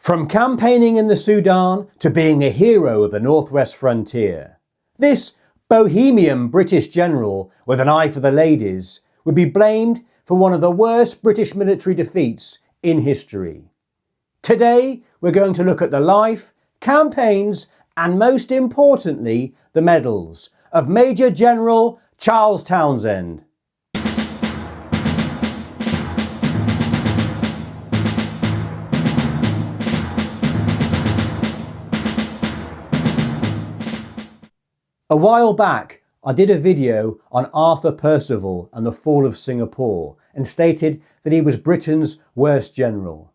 From campaigning in the Sudan to being a hero of the northwest frontier, this bohemian British general with an eye for the ladies would be blamed for one of the worst British military defeats in history. Today, we're going to look at the life, campaigns, and most importantly, the medals of Major General Charles Townshend. A while back, I did a video on Arthur Percival and the fall of Singapore and stated that he was Britain's worst general.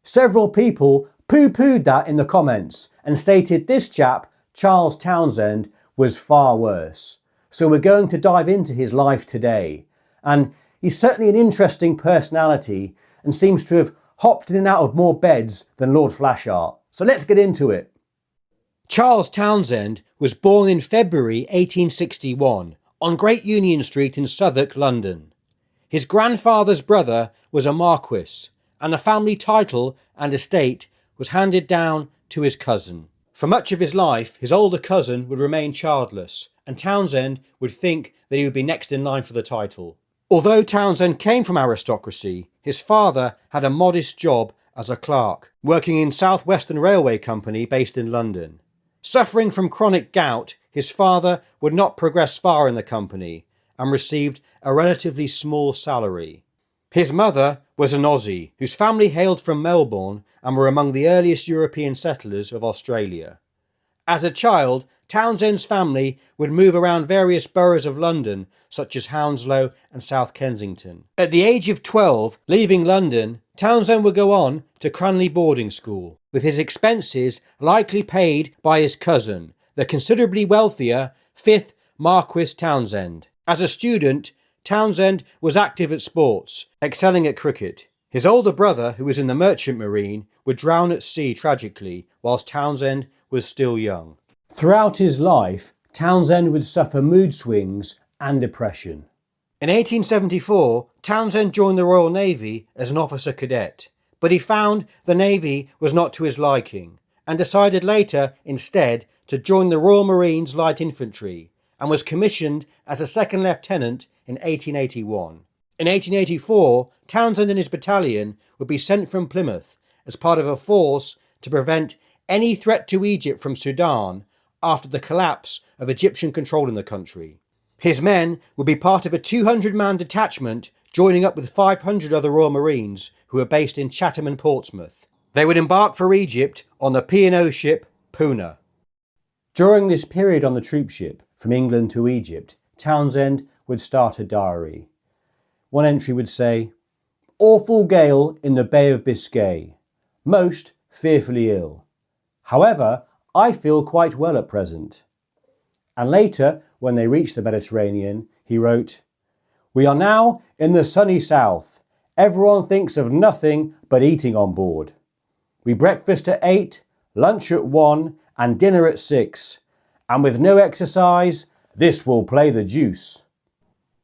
Several people poo-pooed that in the comments and stated this chap, Charles Townshend, was far worse. So we're going to dive into his life today. And he's certainly an interesting personality and seems to have hopped in and out of more beds than Lord Flashheart. So let's get into it. Charles Townshend was born in February 1861 on Great Union Street in Southwark, London. His grandfather's brother was a marquis, and the family title and estate was handed down to his cousin. For much of his life, his older cousin would remain childless, and Townshend would think that he would be next in line for the title. Although Townshend came from aristocracy, his father had a modest job as a clerk, working in South Western Railway Company based in London. Suffering from chronic gout, his father would not progress far in the company and received a relatively small salary. His mother was an Aussie whose family hailed from Melbourne and were among the earliest European settlers of Australia. As a child, Townshend's family would move around various boroughs of London such as Hounslow and South Kensington. At the age of 12, leaving London, Townshend would go on to Cranley boarding school, with his expenses likely paid by his cousin, the considerably wealthier 5th Marquis Townshend. As a student, Townshend was active at sports, excelling at cricket. His older brother, who was in the Merchant Marine, would drown at sea tragically, whilst Townshend was still young. Throughout his life, Townshend would suffer mood swings and depression. In 1874, Townshend joined the Royal Navy as an officer cadet, but he found the Navy was not to his liking and decided later instead to join the Royal Marines Light Infantry and was commissioned as a second lieutenant in 1881. In 1884, Townshend and his battalion would be sent from Plymouth as part of a force to prevent any threat to Egypt from Sudan after the collapse of Egyptian control in the country. His men would be part of a 200-man detachment joining up with 500 other Royal Marines who were based in Chatham and Portsmouth. They would embark for Egypt on the P&O ship Poona. During this period on the troopship from England to Egypt, Townshend would start a diary. One entry would say, "Awful gale in the Bay of Biscay. Most fearfully ill. However, I feel quite well at present." And later, when they reached the Mediterranean, he wrote, "We are now in the sunny south. Everyone thinks of nothing but eating on board. We breakfast at 8, lunch at 1, and dinner at 6. And with no exercise, this will play the deuce."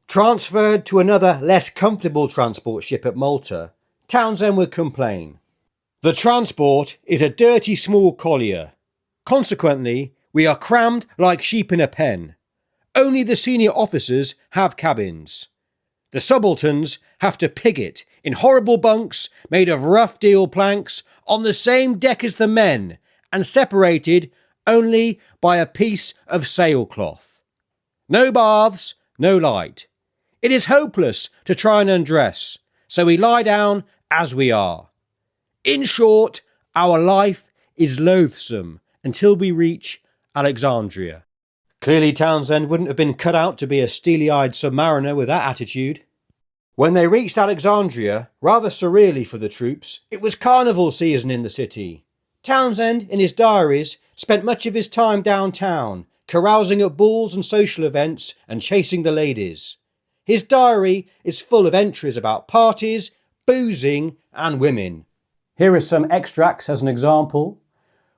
Transferred to another less comfortable transport ship at Malta, Townshend would complain. "The transport is a dirty small collier. Consequently, we are crammed like sheep in a pen. Only the senior officers have cabins. The subalterns have to pig it in horrible bunks made of rough deal planks on the same deck as the men and separated only by a piece of sailcloth. No baths, no light. It is hopeless to try and undress, so we lie down as we are. In short, our life is loathsome until we reach Alexandria." Clearly Townshend wouldn't have been cut out to be a steely-eyed submariner with that attitude. When they reached Alexandria, rather surreally for the troops, it was carnival season in the city. Townshend, in his diaries, spent much of his time downtown, carousing at balls and social events and chasing the ladies. His diary is full of entries about parties, boozing and women. Here are some extracts as an example.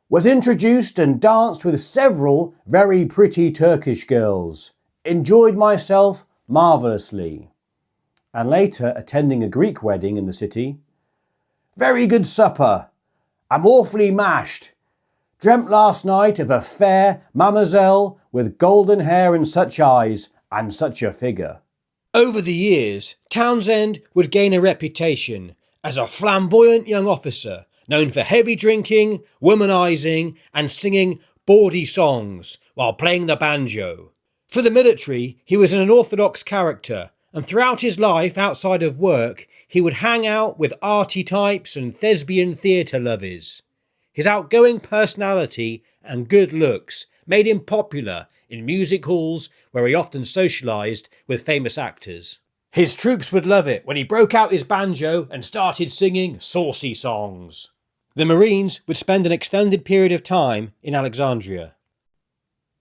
"Was introduced and danced with several very pretty Turkish girls. Enjoyed myself marvellously." And later attending a Greek wedding in the city. "Very good supper. I'm awfully mashed. Dreamt last night of a fair mademoiselle with golden hair and such eyes and such a figure. Over the years, Townshend would gain a reputation as a flamboyant young officer known for heavy drinking, womanising and singing bawdy songs while playing the banjo. For the military, he was an unorthodox character, and throughout his life outside of work, he would hang out with arty types and thespian theatre lovers. His outgoing personality and good looks made him popular in music halls where he often socialised with famous actors. His troops would love it when he broke out his banjo and started singing saucy songs. The Marines would spend an extended period of time in Alexandria.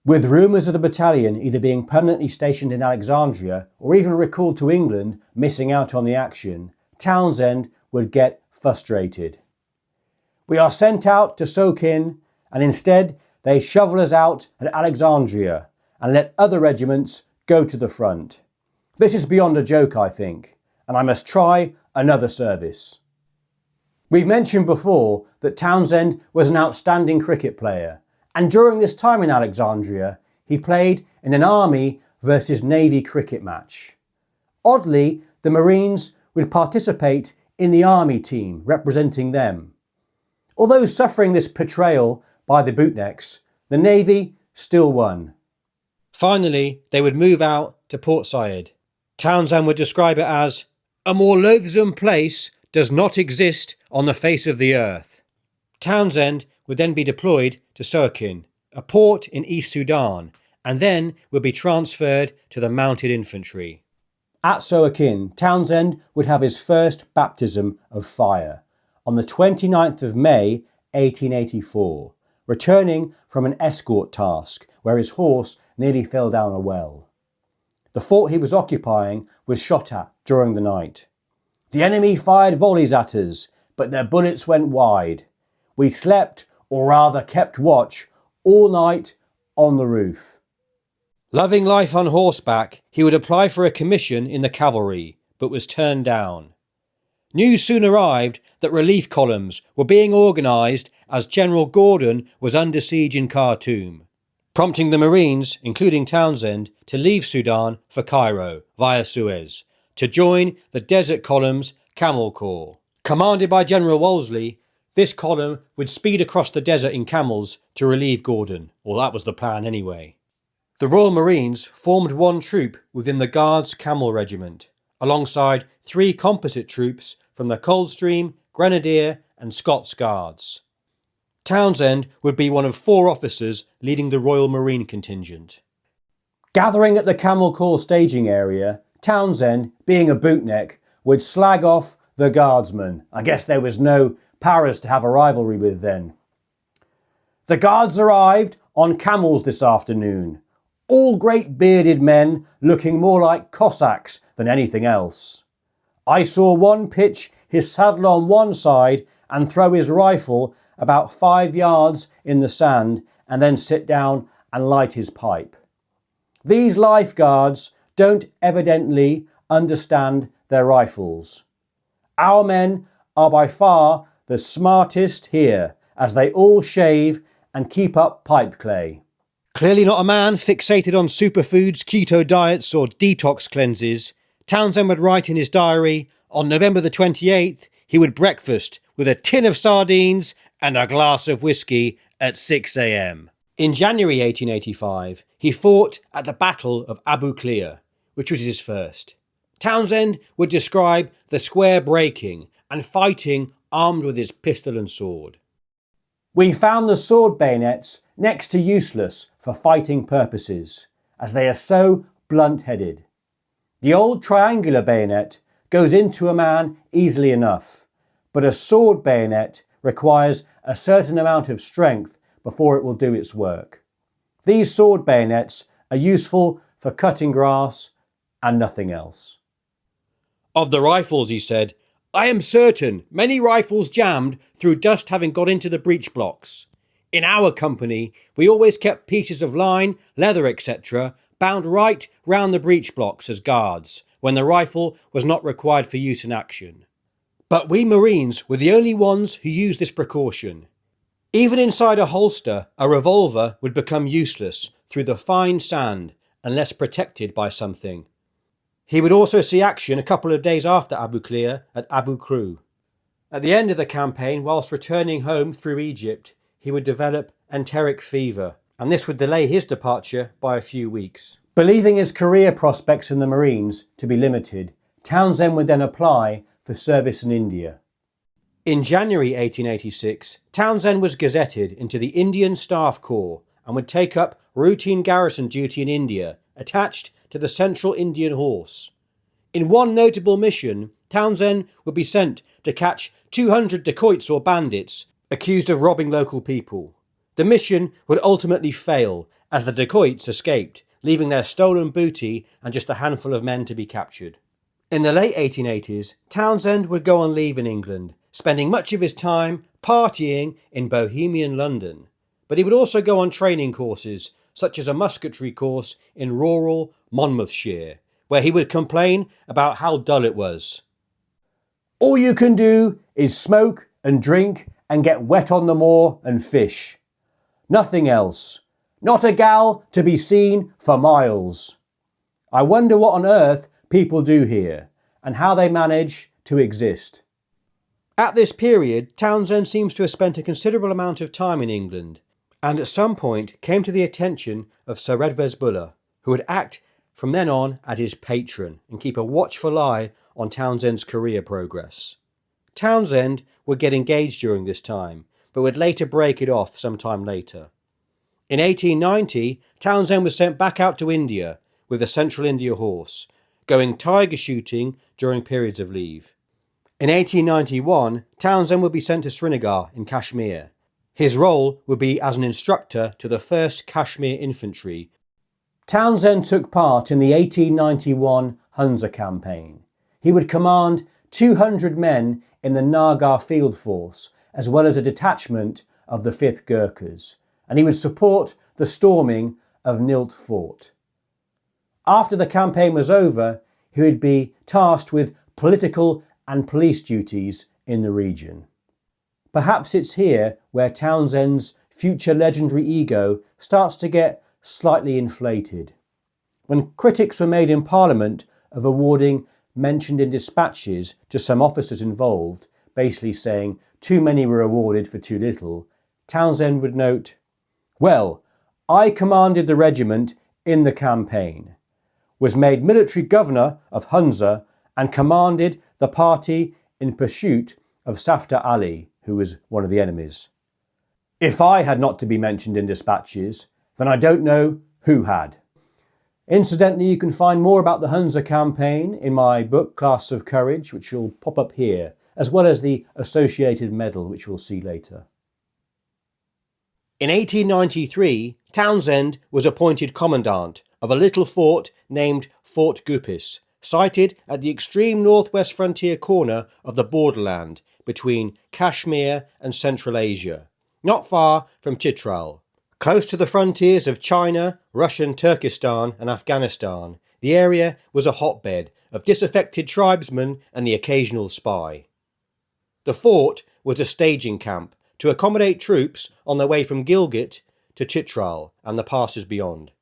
With rumours of the battalion either being permanently stationed in Alexandria or even recalled to England, missing out on the action, Townshend would get frustrated. We are sent out to soak in, and instead they shovel us out at Alexandria and let other regiments go to the front. This is beyond a joke, I think, and I must try another service. We've mentioned before that Townshend was an outstanding cricket player, and during this time in Alexandria, he played in an Army versus Navy cricket match. Oddly, the Marines would participate in the Army team representing them. Although suffering this betrayal by the bootnecks, the Navy still won. Finally, they would move out to Port Said. Townshend would describe it as, "A more loathsome place does not exist on the face of the earth." Townshend would then be deployed to Suakin, a port in East Sudan, and then would be transferred to the mounted infantry. At Suakin, Townshend would have his first baptism of fire on the 29th of May 1884, returning from an escort task where his horse nearly fell down a well. The fort he was occupying was shot at during the night. The enemy fired volleys at us, but their bullets went wide. We slept, or rather kept watch, all night on the roof. Loving life on horseback, he would apply for a commission in the cavalry, but was turned down. News soon arrived that relief columns were being organised as General Gordon was under siege in Khartoum, prompting the Marines, including Townshend, to leave Sudan for Cairo via Suez, to join the Desert Column's Camel Corps. Commanded by General Wolseley, this column would speed across the desert in camels to relieve Gordon, or that was the plan anyway. The Royal Marines formed one troop within the Guards Camel Regiment, alongside 3 composite troops from the Coldstream, Grenadier and Scots Guards. Townshend would be one of 4 officers leading the Royal Marine contingent. Gathering at the Camel Corps staging area, Townshend, being a bootneck, would slag off the Guardsmen. I guess there was no Paras to have a rivalry with then. The Guards arrived on camels this afternoon, all great bearded men looking more like Cossacks than anything else. I saw one pitch his saddle on one side and throw his rifle about 5 yards in the sand and then sit down and light his pipe. These lifeguards don't evidently understand their rifles. Our men are by far the smartest here, as they all shave and keep up pipe clay. Clearly not a man fixated on superfoods, keto diets or detox cleanses, Townshend would write in his diary, on November the 28th, he would breakfast with a tin of sardines and a glass of whiskey at 6 a.m. In January 1885, he fought at the Battle of Abu Klea, which was his first. Townshend would describe the square breaking and fighting armed with his pistol and sword. We found the sword bayonets next to useless for fighting purposes, as they are so blunt-headed. The old triangular bayonet goes into a man easily enough, but a sword bayonet requires a certain amount of strength before it will do its work. These sword bayonets are useful for cutting grass and nothing else. Of the rifles, he said, I am certain many rifles jammed through dust having got into the breech blocks. In our company, we always kept pieces of line, leather, etc., bound right round the breech blocks as guards, when the rifle was not required for use in action. But we Marines were the only ones who used this precaution. Even inside a holster, a revolver would become useless through the fine sand unless protected by something. He would also see action a couple of days after Abu Klea at Abu Kru. At the end of the campaign, whilst returning home through Egypt, he would develop enteric fever, and this would delay his departure by a few weeks. Believing his career prospects in the Marines to be limited, Townshend would then apply for service in India. In January 1886, Townshend was gazetted into the Indian Staff Corps and would take up routine garrison duty in India, attached to the Central Indian Horse. In one notable mission, Townshend would be sent to catch 200 dacoits or bandits accused of robbing local people. The mission would ultimately fail as the dacoits escaped, leaving their stolen booty and just a handful of men to be captured. In the late 1880s, Townshend would go on leave in England, spending much of his time partying in Bohemian London. But he would also go on training courses, such as a musketry course in rural Monmouthshire, where he would complain about how dull it was. All you can do is smoke and drink and get wet on the moor and fish. Nothing else. Not a gal to be seen for miles. I wonder what on earth people do here and how they manage to exist. At this period, Townshend seems to have spent a considerable amount of time in England, and at some point came to the attention of Sir Redvers Buller, who would act from then on as his patron and keep a watchful eye on Townshend's career progress. Townshend would get engaged during this time, but would later break it off some time later. In 1890, Townshend was sent back out to India with the Central India Horse, going tiger shooting during periods of leave. In 1891, Townshend would be sent to Srinagar in Kashmir. His role would be as an instructor to the 1st Kashmir Infantry. Townshend took part in the 1891 Hunza campaign. He would command 200 men in the Nagar Field Force, as well as a detachment of the 5th Gurkhas, and he would support the storming of Nilt Fort. After the campaign was over, he would be tasked with political and police duties in the region. Perhaps it's here where Townshend's future legendary ego starts to get slightly inflated. When critics were made in Parliament of awarding mentioned in dispatches to some officers involved, basically saying too many were awarded for too little, Townshend would note, "Well, I commanded the regiment in the campaign, was made military governor of Hunza and commanded the party in pursuit of Safdar Ali, who was one of the enemies. If I had not to be mentioned in dispatches, then I don't know who had." Incidentally, you can find more about the Hunza campaign in my book, Class of Courage, which will pop up here, as well as the associated medal, which we'll see later. In 1893, Townshend was appointed commandant of a little fort named Fort Gupis, sited at the extreme northwest frontier corner of the borderland between Kashmir and Central Asia, not far from Chitral. Close to the frontiers of China, Russian Turkestan and Afghanistan, the area was a hotbed of disaffected tribesmen and the occasional spy. The fort was a staging camp to accommodate troops on their way from Gilgit to Chitral and the passes beyond.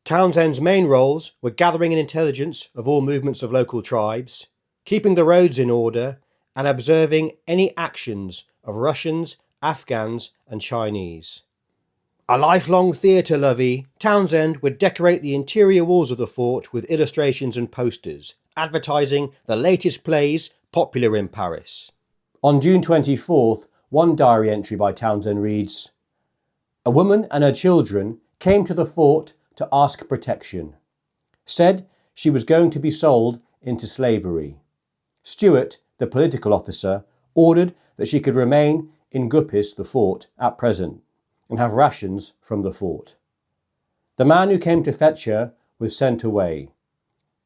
Townshend's main roles were gathering an intelligence of all movements of local tribes, keeping the roads in order, and observing any actions of Russians, Afghans and Chinese. A lifelong theatre lovey, Townshend would decorate the interior walls of the fort with illustrations and posters, advertising the latest plays popular in Paris. On June 24th, one diary entry by Townshend reads, "A woman and her children came to the fort to ask protection. Said she was going to be sold into slavery. Stewart, the political officer, ordered that she could remain in Gupis, the fort, at present, and have rations from the fort. The man who came to fetch her was sent away.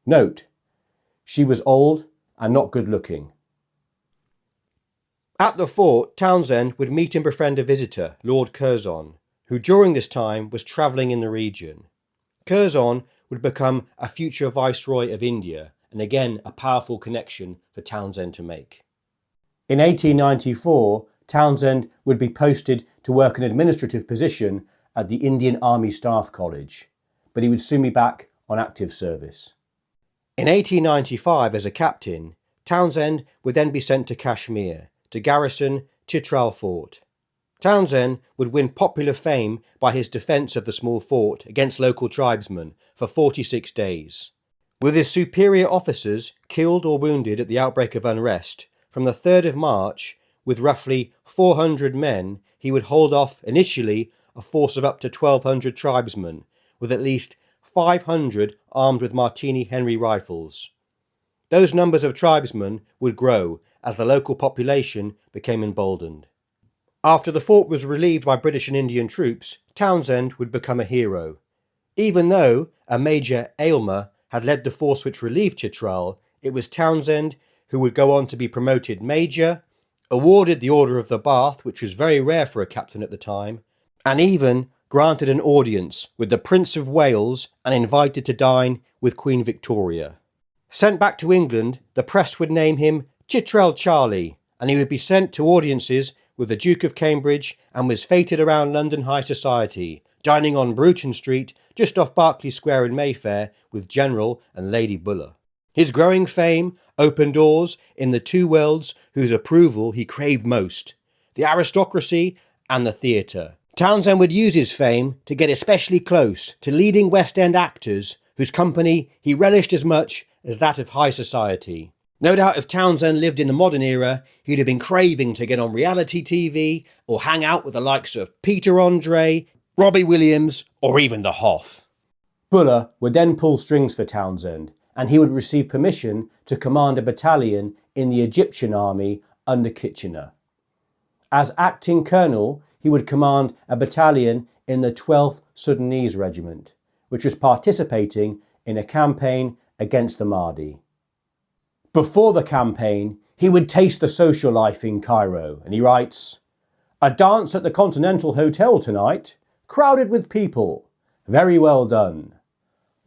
Note, she was old and not good looking." At the fort, Townshend would meet and befriend a visitor, Lord Curzon, who during this time was travelling in the region. Curzon would become a future Viceroy of India, and again a powerful connection for Townshend to make. In 1894, Townshend would be posted to work an administrative position at the Indian Army Staff College, but he would soon be back on active service. In 1895, as a captain, Townshend would then be sent to Kashmir to garrison Chitral Fort. Townshend would win popular fame by his defence of the small fort against local tribesmen for 46 days. With his superior officers killed or wounded at the outbreak of unrest, from the 3rd of March, with roughly 400 men, he would hold off initially a force of up to 1,200 tribesmen, with at least 500 armed with Martini Henry rifles. Those numbers of tribesmen would grow as the local population became emboldened. After the fort was relieved by British and Indian troops, Townshend would become a hero. Even though a Major Aylmer had led the force which relieved Chitral, it was Townshend who would go on to be promoted Major, awarded the Order of the Bath, which was very rare for a captain at the time, and even granted an audience with the Prince of Wales and invited to dine with Queen Victoria. Sent back to England, the press would name him Chitral Charlie, and he would be sent to audiences with the Duke of Cambridge and was feted around London high society, dining on Bruton Street just off Berkeley Square in Mayfair with General and Lady Buller. His growing fame opened doors in the two worlds whose approval he craved most, the aristocracy and the theatre. Townshend would use his fame to get especially close to leading West End actors whose company he relished as much as that of high society. No doubt if Townshend lived in the modern era, he'd have been craving to get on reality TV or hang out with the likes of Peter Andre, Robbie Williams, or even the Hoff. Buller would then pull strings for Townshend, and he would receive permission to command a battalion in the Egyptian army under Kitchener. As acting colonel, he would command a battalion in the 12th Sudanese Regiment, which was participating in a campaign against the Mahdi. Before the campaign, he would taste the social life in Cairo, and he writes, "A dance at the Continental Hotel tonight, crowded with people, very well done.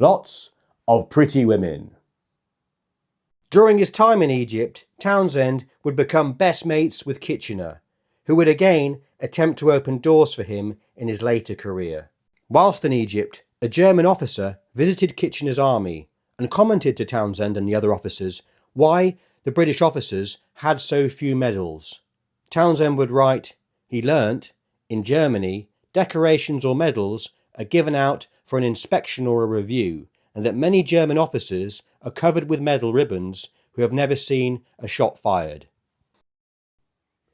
Lots of pretty women." During his time in Egypt, Townshend would become best mates with Kitchener, who would again attempt to open doors for him in his later career. Whilst in Egypt, a German officer visited Kitchener's army and commented to Townshend and the other officers why the British officers had so few medals. Townshend would write, he learnt, in Germany, decorations or medals are given out for an inspection or a review, and that many German officers are covered with medal ribbons who have never seen a shot fired.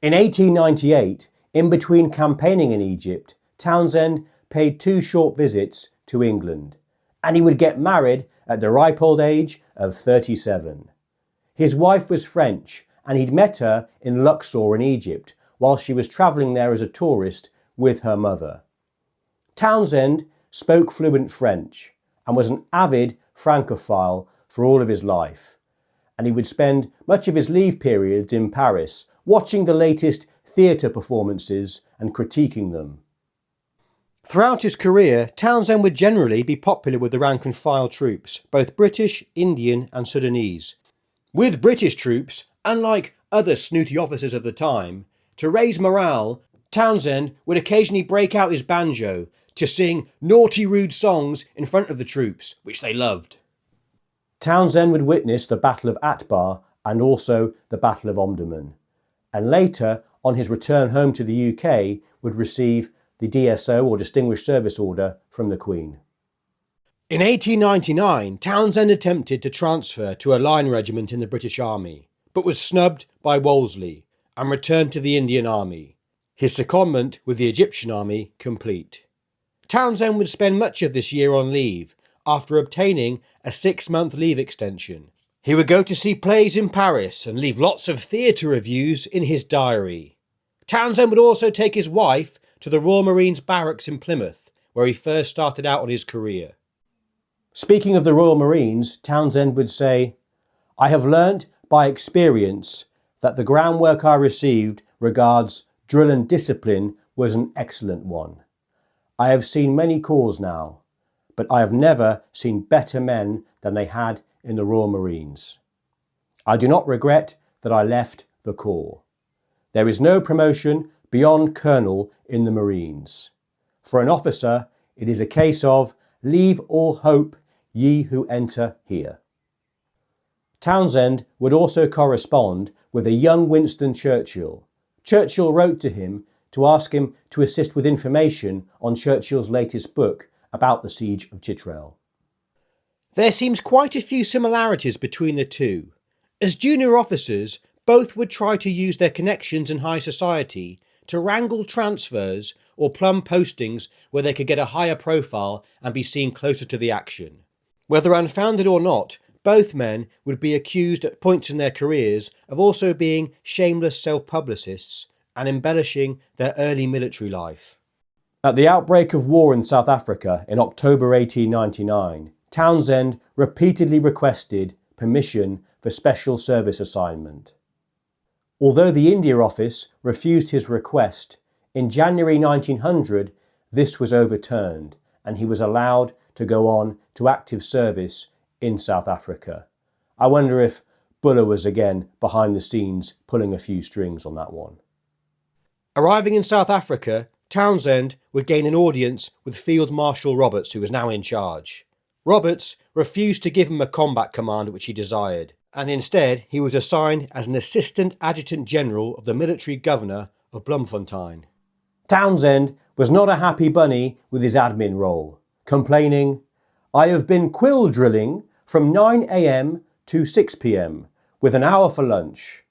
In 1898, in between campaigning in Egypt, Townshend paid 2 short visits to England, and he would get married at the ripe old age of 37. His wife was French, and he'd met her in Luxor in Egypt while she was travelling there as a tourist with her mother. Townshend spoke fluent French and was an avid Francophile for all of his life, and he would spend much of his leave periods in Paris watching the latest theatre performances and critiquing them. Throughout his career, Townshend would generally be popular with the rank and file troops, both British, Indian and Sudanese. With British troops, unlike other snooty officers of the time, to raise morale, Townshend would occasionally break out his banjo to sing naughty rude songs in front of the troops, which they loved. Townshend would witness the Battle of Atbar and also the Battle of Omdurman, and later, on his return home to the UK, would receive the DSO or Distinguished Service Order from the Queen. In 1899, Townshend attempted to transfer to a line regiment in the British Army, but was snubbed by Wolseley and returned to the Indian Army, his secondment with the Egyptian Army complete. Townshend would spend much of this year on leave after obtaining a 6-month leave extension. He would go to see plays in Paris and leave lots of theatre reviews in his diary. Townshend would also take his wife to the Royal Marines barracks in Plymouth, where he first started out on his career. Speaking of the Royal Marines, Townshend would say, "I have learnt by experience that the groundwork I received regards drill and discipline was an excellent one. I have seen many corps now, but I have never seen better men than they had in the Royal Marines. I do not regret that I left the corps." There is no promotion beyond colonel in the Marines. For an officer, it is a case of leave all hope, ye who enter here. Townshend would also correspond with a young Winston Churchill. Churchill wrote to him to ask him to assist with information on Churchill's latest book about the Siege of Chitral. There seems quite a few similarities between the two. As junior officers, both would try to use their connections in high society to wrangle transfers or plumb postings where they could get a higher profile and be seen closer to the action. Whether unfounded or not, both men would be accused at points in their careers of also being shameless self-publicists and embellishing their early military life. At the outbreak of war in South Africa in October 1899, Townshend repeatedly requested permission for special service assignment. Although the India Office refused his request, in January 1900 this was overturned and he was allowed to go on to active service in South Africa. I wonder if Buller was again behind the scenes pulling a few strings on that one. Arriving in South Africa, Townshend would gain an audience with Field Marshal Roberts, who was now in charge. Roberts refused to give him a combat command which he desired, and instead he was assigned as an Assistant Adjutant General of the Military Governor of Bloemfontein. Townshend was not a happy bunny with his admin role, complaining, "I have been quill drilling from 9 a.m. to 6 p.m. with an hour for lunch.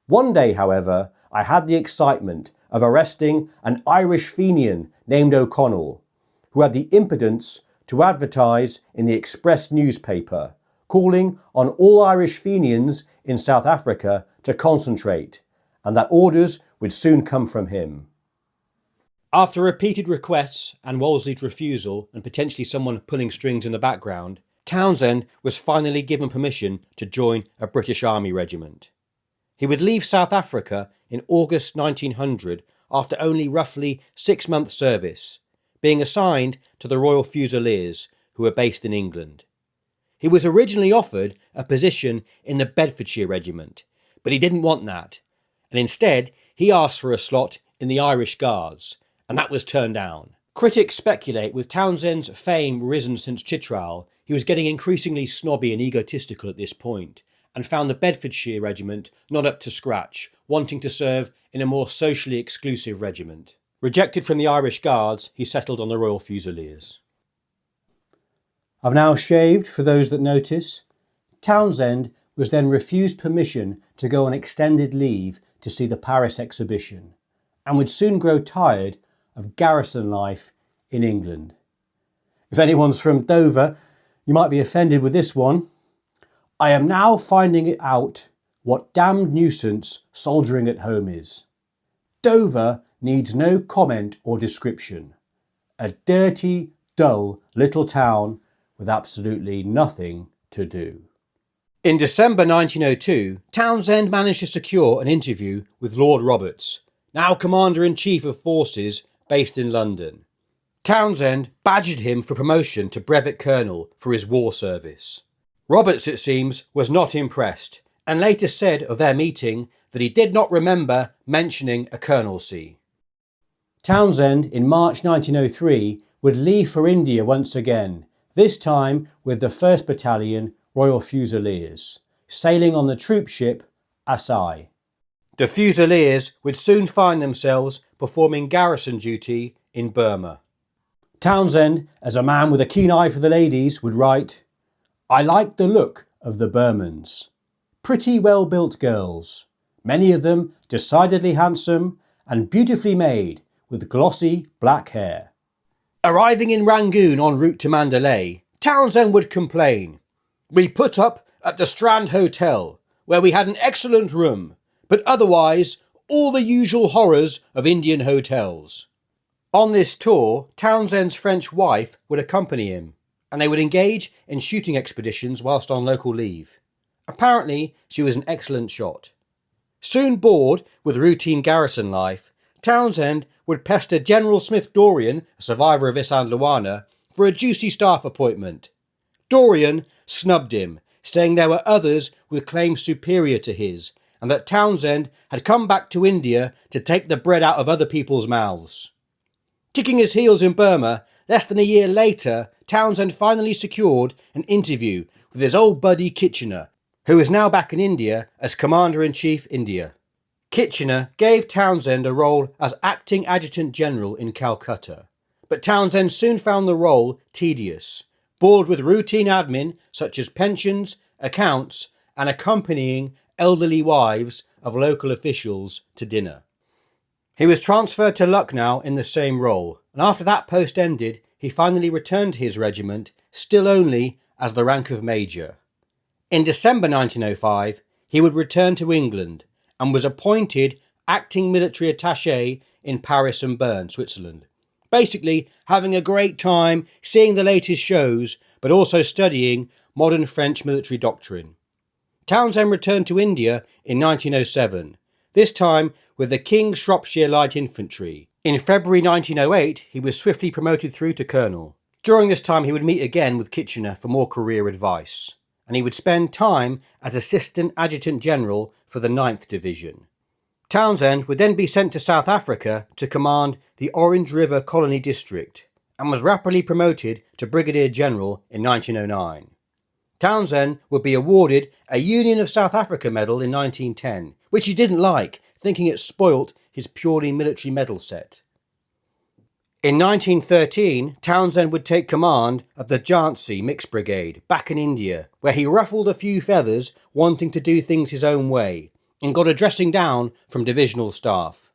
One day, however, I had the excitement of arresting an Irish Fenian named O'Connell, who had the impudence to advertise in the Express newspaper, calling on all Irish Fenians in South Africa to concentrate, and that orders would soon come from him." After repeated requests and Wolseley's refusal and potentially someone pulling strings in the background, Townshend was finally given permission to join a British Army regiment. He would leave South Africa in August 1900 after only roughly 6 months' service, being assigned to the Royal Fusiliers, who were based in England. He was originally offered a position in the Bedfordshire Regiment, but he didn't want that, and instead he asked for a slot in the Irish Guards, and that was turned down. Critics speculate with Townshend's fame risen since Chitral, he was getting increasingly snobby and egotistical at this point, and found the Bedfordshire Regiment not up to scratch, wanting to serve in a more socially exclusive regiment. Rejected from the Irish Guards, he settled on the Royal Fusiliers. I've now shaved for those that notice. Townshend was then refused permission to go on extended leave to see the Paris exhibition, and would soon grow tired of garrison life in England. If anyone's from Dover, you might be offended with this one. I am now finding it out what damned nuisance soldiering at home is. Dover needs no comment or description. A dirty, dull little town with absolutely nothing to do. In December 1902, Townshend managed to secure an interview with Lord Roberts, now Commander-in-Chief of Forces based in London. Townshend badgered him for promotion to brevet colonel for his war service. Roberts, it seems, was not impressed, and later said of their meeting that he did not remember mentioning a colonelcy. Townshend, in March 1903, would leave for India once again, this time with the 1st Battalion Royal Fusiliers, sailing on the troop ship Assai. The Fusiliers would soon find themselves performing garrison duty in Burma. Townshend, as a man with a keen eye for the ladies, would write, "I like the look of the Burmans. Pretty well-built girls, many of them decidedly handsome and beautifully made, with glossy black hair." Arriving in Rangoon en route to Mandalay, Townshend would complain, "We put up at the Strand Hotel, where we had an excellent room, but otherwise all the usual horrors of Indian hotels." On this tour, Townshend's French wife would accompany him, and they would engage in shooting expeditions whilst on local leave. Apparently, she was an excellent shot. Soon bored with routine garrison life, Townshend would pester General Smith Dorrien, a survivor of Isandlwana, for a juicy staff appointment. Dorrien snubbed him, saying there were others with claims superior to his, and that Townshend had come back to India to take the bread out of other people's mouths. Kicking his heels in Burma, less than a year later, Townshend finally secured an interview with his old buddy Kitchener, who is now back in India as Commander-in-Chief India. Kitchener gave Townshend a role as acting adjutant general in Calcutta, but Townshend soon found the role tedious, bored with routine admin such as pensions, accounts, and accompanying elderly wives of local officials to dinner. He was transferred to Lucknow in the same role, and after that post ended, he finally returned to his regiment, still only as the rank of major. In December 1905, he would return to England and was appointed acting military attaché in Paris and Bern, Switzerland. Basically, having a great time, seeing the latest shows, but also studying modern French military doctrine. Townshend returned to India in 1907, this time with the King's Shropshire Light Infantry. In February 1908, he was swiftly promoted through to colonel. During this time, he would meet again with Kitchener for more career advice, and he would spend time as Assistant Adjutant General for the 9th Division. Townshend would then be sent to South Africa to command the Orange River Colony District, and was rapidly promoted to Brigadier General in 1909. Townshend would be awarded a Union of South Africa medal in 1910, which he didn't like, thinking it spoilt his purely military medal set. In 1913, Townshend would take command of the Jhansi Mixed Brigade back in India, where he ruffled a few feathers wanting to do things his own way, and got a dressing down from divisional staff.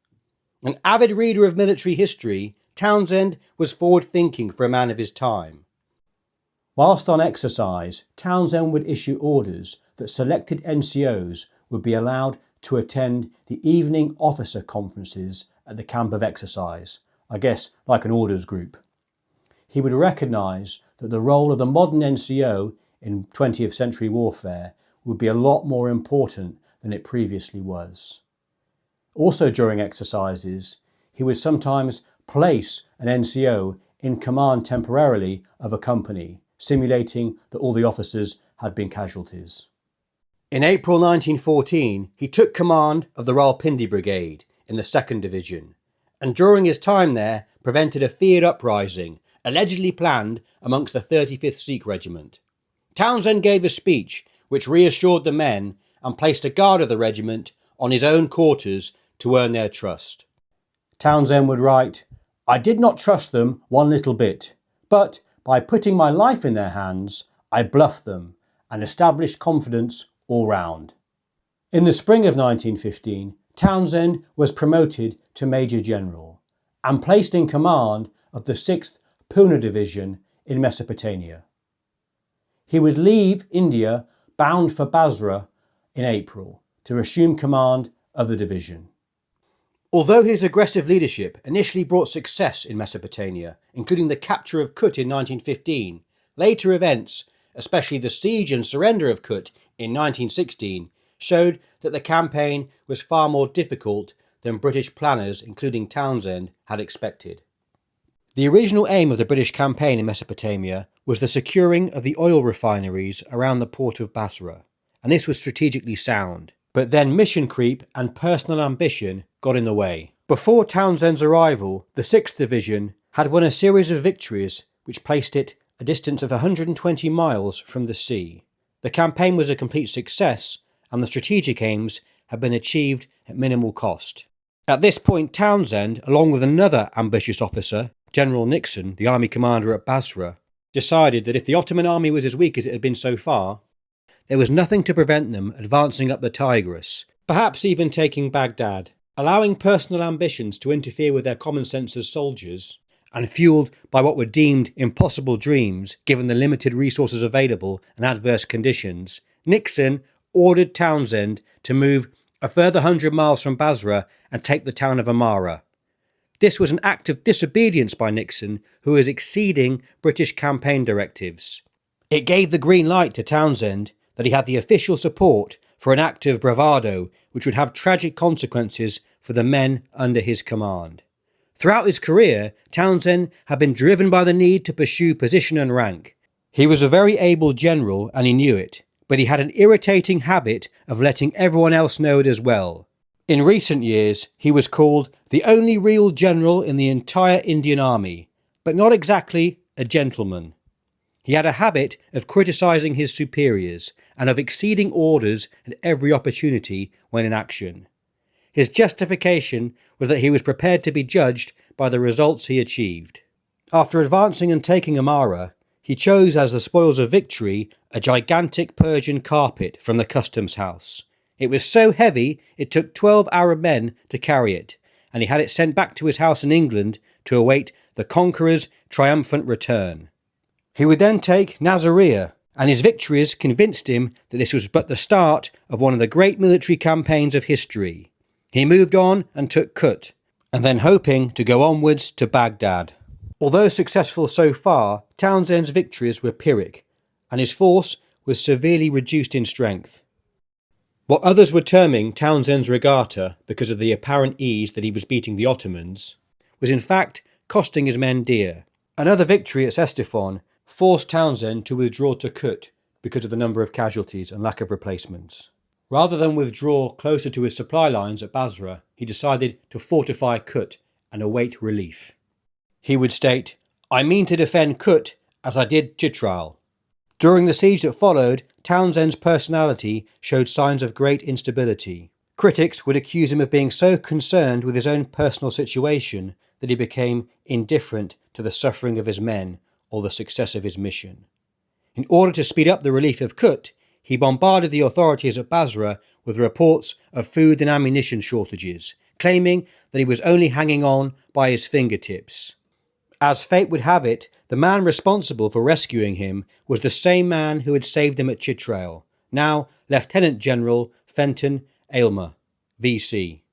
An avid reader of military history, Townshend was forward-thinking for a man of his time. Whilst on exercise, Townshend would issue orders that selected NCOs would be allowed to attend the evening officer conferences at the camp of exercise, I guess like an orders group. He would recognise that the role of the modern NCO in 20th century warfare would be a lot more important than it previously was. Also during exercises, he would sometimes place an NCO in command temporarily of a company, simulating that all the officers had been casualties. In April 1914, he took command of the Rawalpindi Brigade in the 2nd Division, and during his time there prevented a feared uprising allegedly planned amongst the 35th Sikh Regiment. Townshend gave a speech which reassured the men and placed a guard of the regiment on his own quarters to earn their trust. Townshend would write, "I did not trust them one little bit, but by putting my life in their hands, I bluffed them and established confidence all round." In the spring of 1915, Townshend was promoted to Major General and placed in command of the 6th Pune Division in Mesopotamia. He would leave India bound for Basra in April to assume command of the division. Although his aggressive leadership initially brought success in Mesopotamia, including the capture of Kut in 1915, later events, especially the siege and surrender of Kut in 1916, showed that the campaign was far more difficult than British planners, including Townshend, had expected. The original aim of the British campaign in Mesopotamia was the securing of the oil refineries around the port of Basra, and this was strategically sound. But then mission creep and personal ambition got in the way. Before Townshend's arrival, the 6th Division had won a series of victories which placed it a distance of 120 miles from the sea. The campaign was a complete success, and the strategic aims had been achieved at minimal cost. At this point, Townshend, along with another ambitious officer, General Nixon, the army commander at Basra, decided that if the Ottoman army was as weak as it had been so far, there was nothing to prevent them advancing up the Tigris, perhaps even taking Baghdad. Allowing personal ambitions to interfere with their common sense as soldiers, and fueled by what were deemed impossible dreams given the limited resources available and adverse conditions, Nixon ordered Townshend to move a further 100 miles from Basra and take the town of Amara. This was an act of disobedience by Nixon, who was exceeding British campaign directives. It gave the green light to Townshend that he had the official support for an act of bravado which would have tragic consequences for the men under his command. Throughout his career, Townshend had been driven by the need to pursue position and rank. He was a very able general and he knew it, but he had an irritating habit of letting everyone else know it as well. In recent years, he was called the only real general in the entire Indian army, but not exactly a gentleman. He had a habit of criticising his superiors and of exceeding orders at every opportunity when in action. His justification was that he was prepared to be judged by the results he achieved. After advancing and taking Amara, he chose as the spoils of victory a gigantic Persian carpet from the customs house. It was so heavy it took 12 Arab men to carry it, and he had it sent back to his house in England to await the conqueror's triumphant return. He would then take Nasiriyah, and his victories convinced him that this was but the start of one of the great military campaigns of history. He moved on and took Kut, and then hoping to go onwards to Baghdad. Although successful so far, Townshend's victories were Pyrrhic, and his force was severely reduced in strength. What others were terming Townshend's regatta because of the apparent ease that he was beating the Ottomans, was in fact costing his men dear. Another victory at Ctesiphon forced Townshend to withdraw to Kut because of the number of casualties and lack of replacements. Rather than withdraw closer to his supply lines at Basra, he decided to fortify Kut and await relief. He would state, "I mean to defend Kut as I did Chitral." During the siege that followed, Townshend's personality showed signs of great instability. Critics would accuse him of being so concerned with his own personal situation that he became indifferent to the suffering of his men or the success of his mission. In order to speed up the relief of Kut, he bombarded the authorities at Basra with reports of food and ammunition shortages, claiming that he was only hanging on by his fingertips. As fate would have it, the man responsible for rescuing him was the same man who had saved him at Chitral, now Lieutenant General Fenton Aylmer, VC.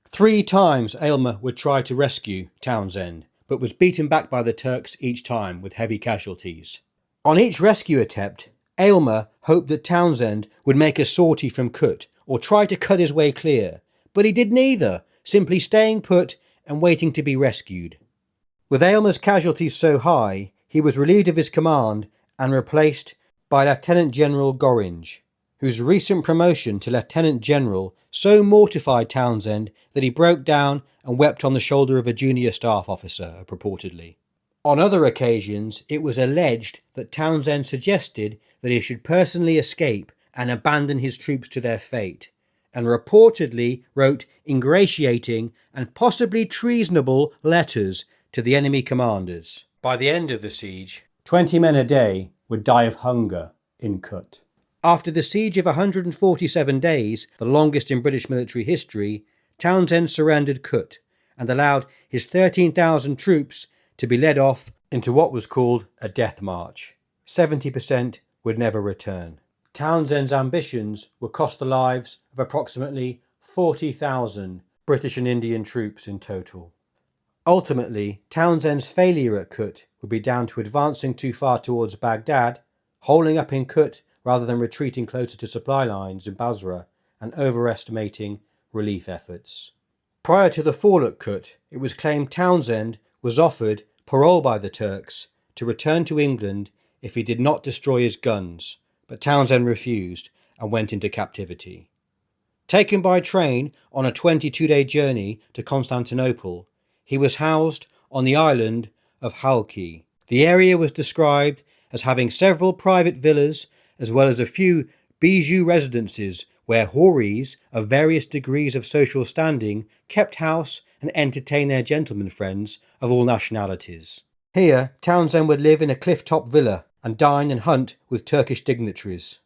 3 times Aylmer would try to rescue Townshend, but was beaten back by the Turks each time with heavy casualties. On each rescue attempt, Aylmer hoped that Townshend would make a sortie from Kut or try to cut his way clear, but he did neither, simply staying put and waiting to be rescued. With Aylmer's casualties so high, he was relieved of his command and replaced by Lieutenant General Gorringe, whose recent promotion to Lieutenant General so mortified Townshend that he broke down and wept on the shoulder of a junior staff officer, purportedly. On other occasions, it was alleged that Townshend suggested that he should personally escape and abandon his troops to their fate, and reportedly wrote ingratiating and possibly treasonable letters to the enemy commanders. By the end of the siege, 20 men a day would die of hunger in Kut. After the siege of 147 days, the longest in British military history, Townshend surrendered Kut and allowed his 13,000 troops to be led off into what was called a death march. 70% would never return. Townshend's ambitions would cost the lives of approximately 40,000 British and Indian troops in total. Ultimately, Townshend's failure at Kut would be down to advancing too far towards Baghdad, holding up in Kut rather than retreating closer to supply lines in Basra, and overestimating relief efforts. Prior to the fall at Kut, it was claimed Townshend was offered parole by the Turks to return to England if he did not destroy his guns, but Townshend refused and went into captivity. Taken by train on a 22-day journey to Constantinople, he was housed on the island of Halki. The area was described as having several private villas as well as a few bijou residences where houris of various degrees of social standing kept house and entertained their gentlemen friends of all nationalities. Here, Townshend would live in a cliff-top villa and dine and hunt with Turkish dignitaries.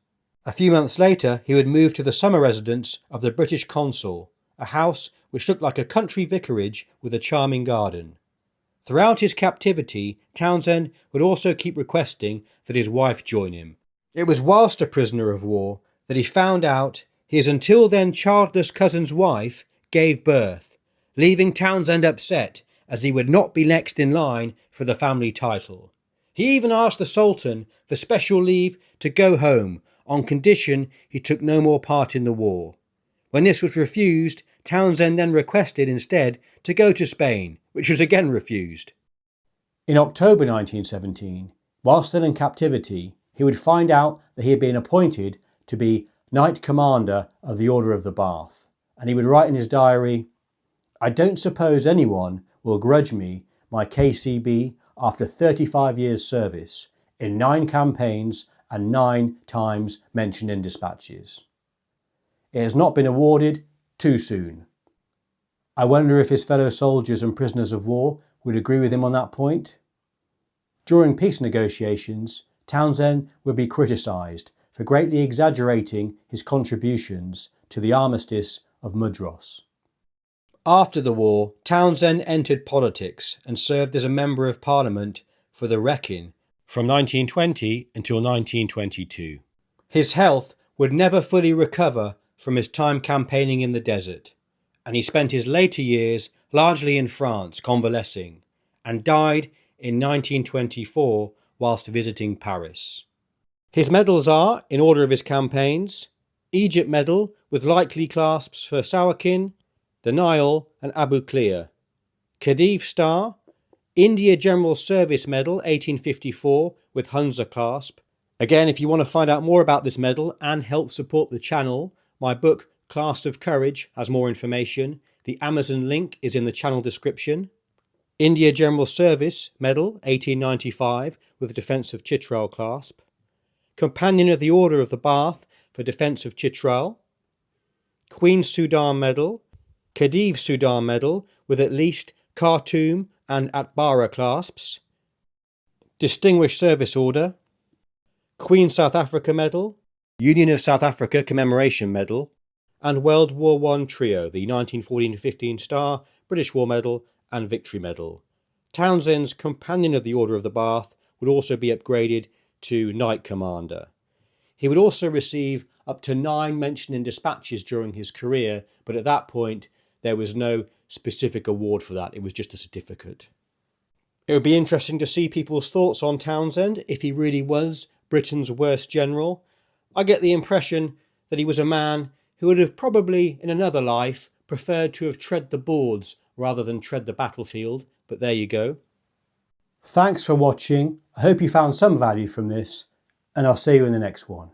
A few months later, he would move to the summer residence of the British consul, a house which looked like a country vicarage with a charming garden. Throughout his captivity, Townshend would also keep requesting that his wife join him. It was whilst a prisoner of war that he found out his until then childless cousin's wife gave birth, leaving Townshend upset as he would not be next in line for the family title. He even asked the Sultan for special leave to go home on condition he took no more part in the war. When this was refused, Townshend then requested instead to go to Spain, which was again refused. In October 1917, while still in captivity, he would find out that he had been appointed to be Knight Commander of the Order of the Bath, and he would write in his diary, "I don't suppose anyone will grudge me my KCB after 35 years' service in 9 campaigns and 9 times mentioned in dispatches. It has not been awarded too soon." I wonder if his fellow soldiers and prisoners of war would agree with him on that point. During peace negotiations, Townshend would be criticised for greatly exaggerating his contributions to the armistice of Mudros. After the war, Townshend entered politics and served as a Member of Parliament for the Wrekin from 1920 until 1922. His health would never fully recover from his time campaigning in the desert, and he spent his later years largely in France convalescing, and died in 1924 whilst visiting Paris. His medals are, in order of his campaigns, Egypt Medal with likely clasps for Sawakin, the Nile and Abu Klea, Khedive Star, India General Service Medal 1854 with Hunza clasp. Again, if you want to find out more about this medal and help support the channel, my book Class of Courage has more information. The Amazon link is in the channel description. India General Service Medal 1895 with Defence of Chitral clasp. Companion of the Order of the Bath for Defence of Chitral. Queen Sudan Medal. Khedive Sudan Medal with at least Khartoum and Atbara clasps. Distinguished Service Order. Queen South Africa Medal. Union of South Africa Commemoration Medal. And World War I Trio, the 1914-15 Star, British War Medal and Victory Medal. Townshend's Companion of the Order of the Bath would also be upgraded to Knight Commander. He would also receive up to 9 mentioned in dispatches during his career, but at that point there was no specific award for that, it was just a certificate. It would be interesting to see people's thoughts on Townshend, if he really was Britain's worst general. I get the impression that he was a man who would have probably, in another life, preferred to have tread the boards rather than tread the battlefield, but there you go. Thanks for watching. I hope you found some value from this, and I'll see you in the next one.